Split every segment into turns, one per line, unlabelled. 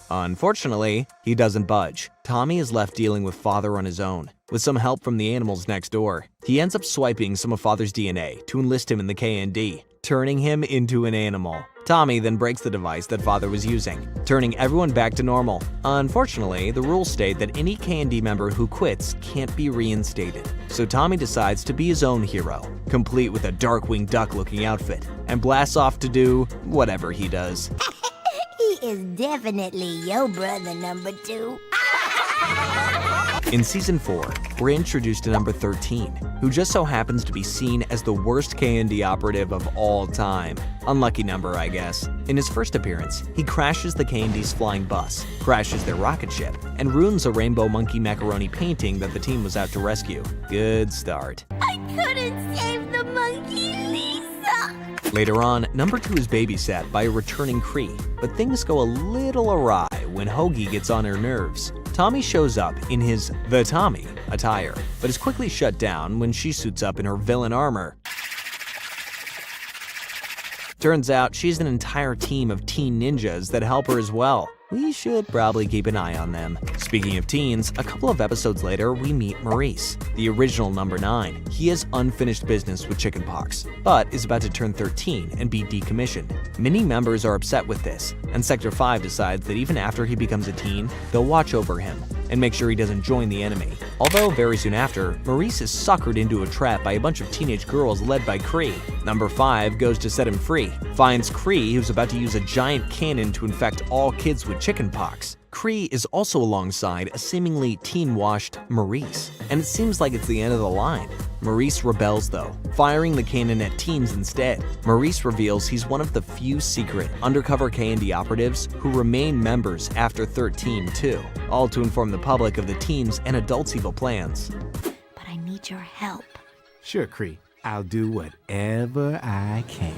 Unfortunately, he doesn't budge. Tommy is left dealing with Father on his own, with some help from the animals next door. He ends up swiping some of Father's DNA to enlist him in the KND, turning him into an animal. Tommy then breaks the device that Father was using, turning everyone back to normal. Unfortunately, the rules state that any KND member who quits can't be reinstated. So Tommy decides to be his own hero, complete with a Darkwing Duck-looking outfit, and blasts off to do whatever he does.
He is definitely your brother number 2.
In Season 4, we're introduced to number 13, who just so happens to be seen as the worst KND operative of all time. Unlucky number, I guess. In his first appearance, he crashes the KND's flying bus, crashes their rocket ship, and ruins a rainbow monkey macaroni painting that the team was out to rescue. Good start.
I couldn't save the monkey, Lisa!
Later on, number 2 is babysat by a returning Kree, but things go a little awry when Hoagie gets on her nerves. Tommy shows up in his The Tommy attire, but is quickly shut down when she suits up in her villain armor. Turns out she's an entire team of teen ninjas that help her as well. We should probably keep an eye on them. Speaking of teens, a couple of episodes later, we meet Maurice, the original number 9. He has unfinished business with chickenpox, but is about to turn 13 and be decommissioned. Many members are upset with this, and Sector 5 decides that even after he becomes a teen, they'll watch over him and make sure he doesn't join the enemy. Although very soon after, Maurice is suckered into a trap by a bunch of teenage girls led by Kree. Number 5 goes to set him free, finds Kree, who's about to use a giant cannon to infect all kids with chickenpox. Kree is also alongside a seemingly teen-washed Maurice, and it seems like it's the end of the line. Maurice rebels though, firing the cannon at teens instead. Maurice reveals he's one of the few secret, undercover KND operatives who remain members after 13 too, all to inform the public of the teens' and adults' evil plans.
But I need your help.
Sure, Kree. I'll do whatever I can.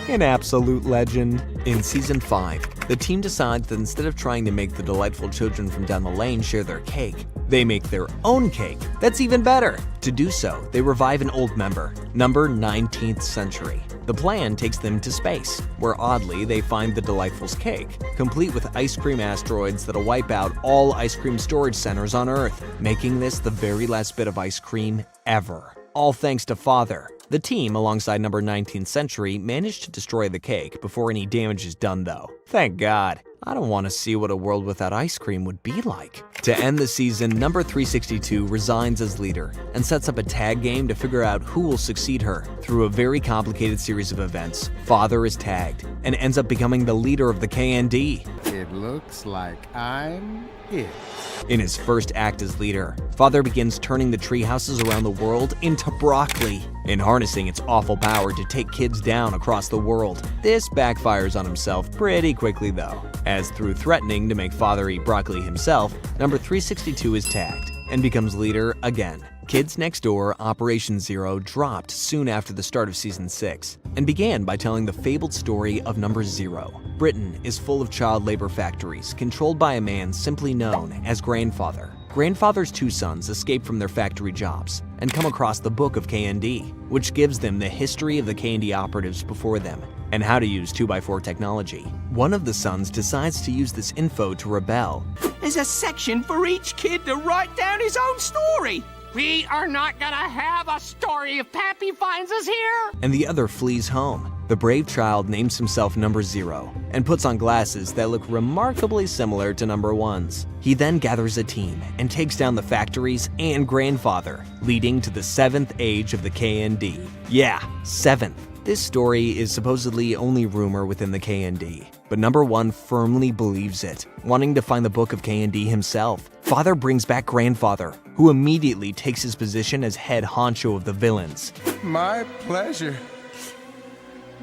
An absolute legend. In Season 5, the team decides that instead of trying to make the delightful children from down the lane share their cake, they make their own cake. That's even better. To do so, they revive an old member, number 19th Century. The plan takes them to space, where oddly they find the Delightful's cake, complete with ice cream asteroids that'll wipe out all ice cream storage centers on Earth, making this the very last bit of ice cream ever. All thanks to Father. The team, alongside number 19th Century, managed to destroy the cake before any damage is done though. Thank God. I don't want to see what a world without ice cream would be like. To end the season, number 362 resigns as leader and sets up a tag game to figure out who will succeed her. Through a very complicated series of events, Father is tagged and ends up becoming the leader of the KND.
It looks like I'm it.
In his first act as leader, Father begins turning the tree houses around the world into broccoli and harnessing its awful power to take kids down across the world. This backfires on himself pretty quickly though, as through threatening to make Father eat broccoli himself, number 362 is tagged and becomes leader again. Kids Next Door Operation Zero dropped soon after the start of Season 6 and began by telling the fabled story of Number Zero. Britain is full of child labor factories controlled by a man simply known as Grandfather. Grandfather's 2 sons escape from their factory jobs and come across the Book of KND, which gives them the history of the KND operatives before them and how to use 2x4 technology. One of the sons decides to use this info to rebel.
There's a section for each kid to write down his own story. We are not gonna have a story if Pappy finds us here.
And the other flees home. The brave child names himself Number Zero and puts on glasses that look remarkably similar to Number One's. He then gathers a team and takes down the factories and Grandfather, leading to the 7th age of the KND. Yeah, 7th. This story is supposedly only rumor within the KND, but Number 1 firmly believes it, wanting to find the Book of KND himself. Father brings back Grandfather, who immediately takes his position as head honcho of the villains.
My pleasure,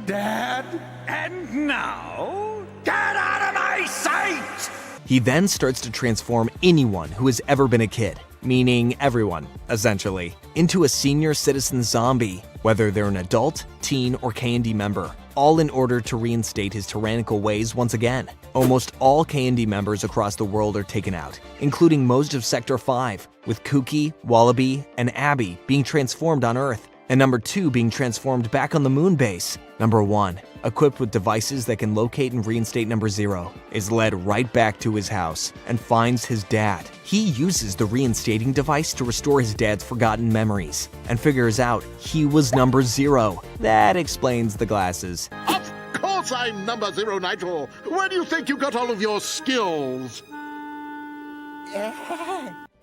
Dad.
And now, get out of my sight!
He then starts to transform anyone who has ever been a kid, meaning everyone, essentially, into a senior citizen zombie, whether they're an adult, teen, or KND member, all in order to reinstate his tyrannical ways once again. Almost all KND members across the world are taken out, including most of Sector 5, with Kooky, Wallaby, and Abby being transformed on Earth. and number 2 being transformed back on the moon base. Number 1, equipped with devices that can locate and reinstate number 0, is led right back to his house and finds his dad. He uses the reinstating device to restore his dad's forgotten memories and figures out he was number 0. That explains the glasses.
Of course I'm number 0, Nigel. Where do you think you got all of your skills?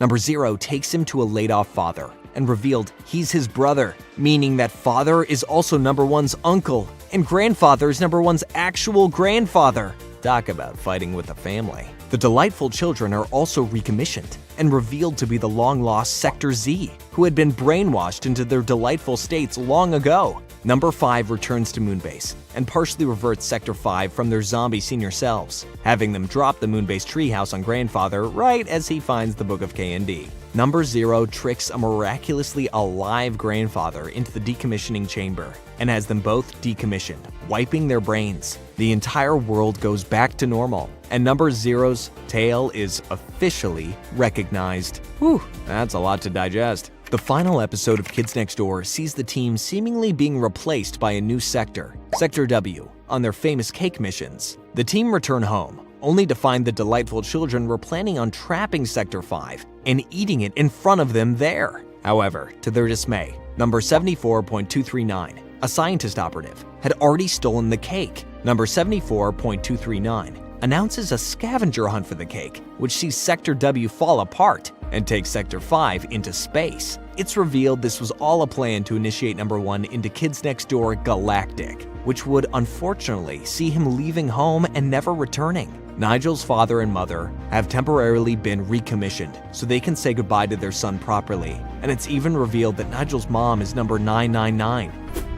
Number 0 takes him to a laid-off father and revealed he's his brother, meaning that father is also number 1's uncle, and grandfather is number 1's actual grandfather. Talk about fighting with the family. The delightful children are also recommissioned and revealed to be the long-lost Sector Z, who had been brainwashed into their delightful states long ago. Number 5 returns to Moonbase and partially reverts Sector 5 from their zombie senior selves, having them drop the Moonbase treehouse on Grandfather right as he finds the Book of K&D. Number 0 tricks a miraculously alive Grandfather into the decommissioning chamber and has them both decommissioned, wiping their brains. The entire world goes back to normal, and Number 0's tale is officially recognized. Whew, that's a lot to digest. The final episode of Kids Next Door sees the team seemingly being replaced by a new sector, Sector W, on their famous cake missions. The team return home, only to find the delightful children were planning on trapping Sector 5 and eating it in front of them there. However, to their dismay, Number 74.239, a scientist operative, had already stolen the cake. Number 74.239 announces a scavenger hunt for the cake, which sees Sector W fall apart and takes Sector 5 into space. It's revealed this was all a plan to initiate Number 1 into Kids Next Door Galactic, which would unfortunately see him leaving home and never returning. Nigel's father and mother have temporarily been recommissioned so they can say goodbye to their son properly, and it's even revealed that Nigel's mom is Number 999.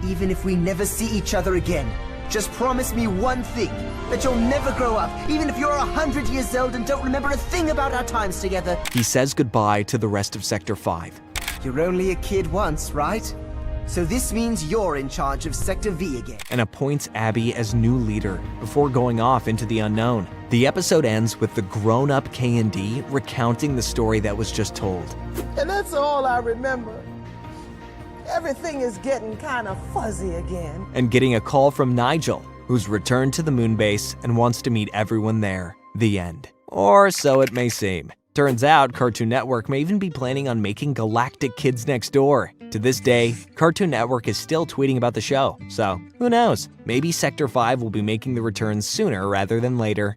Even if we never see each other again, just promise me one thing, that you'll never grow up, even if you're 100 years old and don't remember a thing about our times together.
He says goodbye to the rest of Sector 5.
You're only a kid once, right? So this means you're in charge of Sector V again.
And appoints Abby as new leader before going off into the unknown. The episode ends with the grown-up K&D recounting the story that was just told.
And that's all I remember. Everything is getting kind of fuzzy again.
And getting a call from Nigel, who's returned to the moon base and wants to meet everyone there. The end. Or so it may seem. Turns out Cartoon Network may even be planning on making Galactic Kids Next Door. To this day, Cartoon Network is still tweeting about the show, so who knows? Maybe Sector 5 will be making the return sooner rather than later.